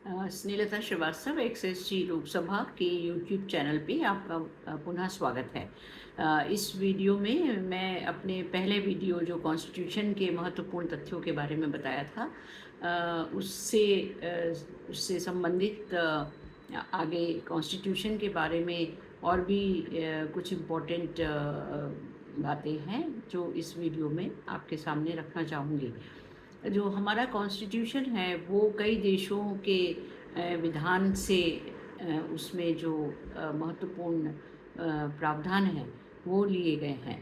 स्नेहलता श्रीवास्तव एक्सएसजी लोकसभा के YouTube channel पे आपका पुनः स्वागत है। इस वीडियो में मैं अपने पहले वीडियो जो कॉन्स्टिट्यूशन के महत्वपूर्ण तथ्यों के बारे में बताया था, उससे संबंधित आगे कॉन्स्टिट्यूशन के बारे में और भी कुछ इम्पोर्टेंट बातें हैं जो इस वीडियो में आपके सामने रखना चाहूँगी। जो हमारा कॉन्स्टिट्यूशन है वो कई देशों के विधान से उसमें जो महत्वपूर्ण प्रावधान हैं वो लिए गए हैं।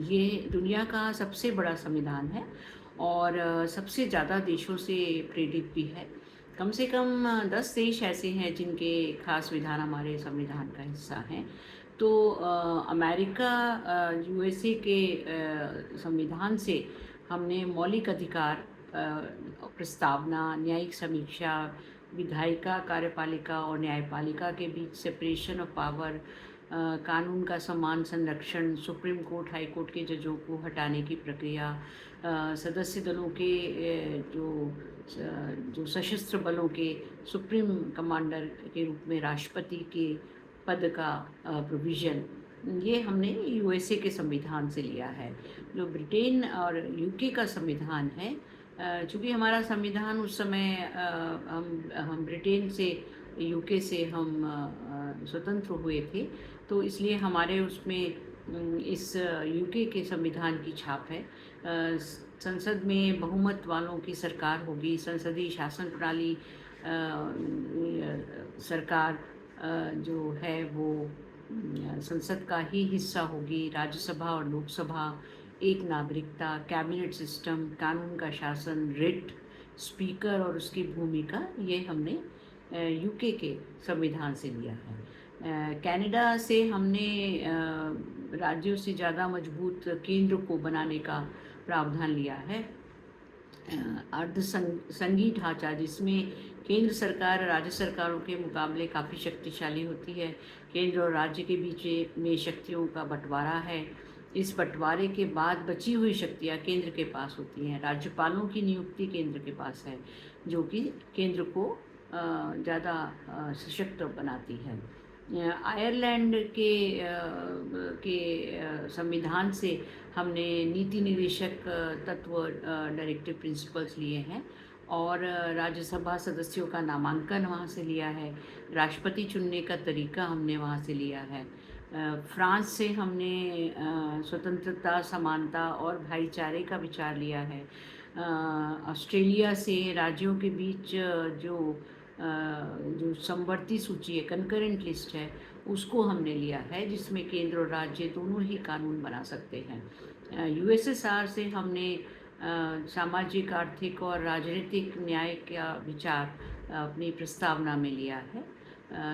ये दुनिया का सबसे बड़ा संविधान है और सबसे ज़्यादा देशों से प्रेरित भी है। कम से कम 10 देश ऐसे हैं जिनके खास विधान हमारे संविधान का हिस्सा हैं। तो अमेरिका, यूएसए के संविधान से हमने मौलिक अधिकार, प्रस्तावना, न्यायिक समीक्षा, विधायिका, कार्यपालिका और न्यायपालिका के बीच सेपरेशन ऑफ पावर, कानून का समान संरक्षण, सुप्रीम कोर्ट, हाई कोर्ट के जजों को हटाने की प्रक्रिया, सदस्य दलों के जो सशस्त्र बलों के सुप्रीम कमांडर के रूप में राष्ट्रपति के पद का प्रोविज़न, ये हमने यूएसए के संविधान से लिया है। जो ब्रिटेन और यूके का संविधान है, चूँकि हमारा संविधान उस समय हम ब्रिटेन से, यूके से हम स्वतंत्र हुए थे, तो इसलिए हमारे उसमें इस यूके के संविधान की छाप है। संसद में बहुमत वालों की सरकार होगी, संसदीय शासन प्रणाली, सरकार जो है वो संसद का ही हिस्सा होगी, राज्यसभा और लोकसभा, एक नागरिकता, कैबिनेट सिस्टम, कानून का शासन, रिट, स्पीकर और उसकी भूमिका, ये हमने यूके के संविधान से लिया है। कनाडा से हमने राज्यों से ज़्यादा मजबूत केंद्र को बनाने का प्रावधान लिया है। अर्ध संघीय ढांचा, जिसमें केंद्र सरकार राज्य सरकारों के मुकाबले काफ़ी शक्तिशाली होती है। केंद्र और राज्य के बीच में शक्तियों का बंटवारा है। इस बंटवारे के बाद बची हुई शक्तियाँ केंद्र के पास होती हैं। राज्यपालों की नियुक्ति केंद्र के पास है, जो कि केंद्र को ज़्यादा सशक्त बनाती है। आयरलैंड के संविधान से हमने नीति निर्देशक तत्व, डायरेक्टिव प्रिंसिपल्स लिए हैं और राज्यसभा सदस्यों का नामांकन वहाँ से लिया है। राष्ट्रपति चुनने का तरीका हमने वहाँ से लिया है। फ्रांस से हमने स्वतंत्रता, समानता और भाईचारे का विचार लिया है। ऑस्ट्रेलिया से राज्यों के बीच जो समवर्ती सूची है, कंकरेंट लिस्ट है, उसको हमने लिया है, जिसमें केंद्र और राज्य दोनों ही कानून बना सकते हैं। यूएसएसआर से हमने सामाजिक, आर्थिक और राजनीतिक न्याय का विचार अपनी प्रस्तावना में लिया है।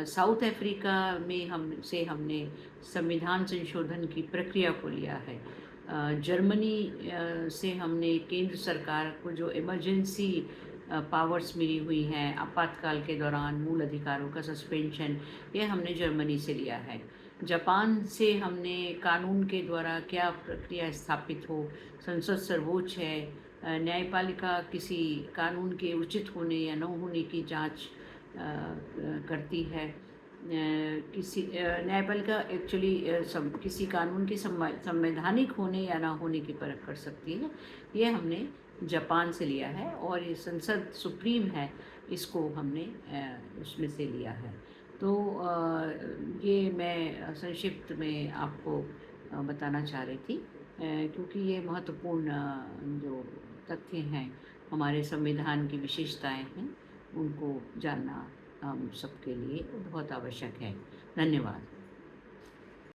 साउथ अफ्रीका में हमने संविधान संशोधन की प्रक्रिया को लिया है। जर्मनी से हमने केंद्र सरकार को जो इमरजेंसी पावर्स मिली हुई हैं, आपातकाल के दौरान मूल अधिकारों का सस्पेंशन, ये हमने जर्मनी से लिया है। जापान से हमने कानून के द्वारा क्या प्रक्रिया स्थापित हो, संसद सर्वोच्च है, न्यायपालिका किसी कानून के उचित होने या न होने की जांच करती है। किसी न्यायपालिका एक्चुअली किसी कानून के संवैधानिक होने या ना होने की परख कर सकती है। ये हमने जापान से लिया है और ये संसद सुप्रीम है, इसको हमने उसमें से लिया है। तो ये मैं संक्षिप्त में आपको बताना चाह रही थी, क्योंकि ये महत्वपूर्ण जो तथ्य हैं, हमारे संविधान की विशेषताएं हैं, उनको जानना हम सबके लिए बहुत आवश्यक है। धन्यवाद।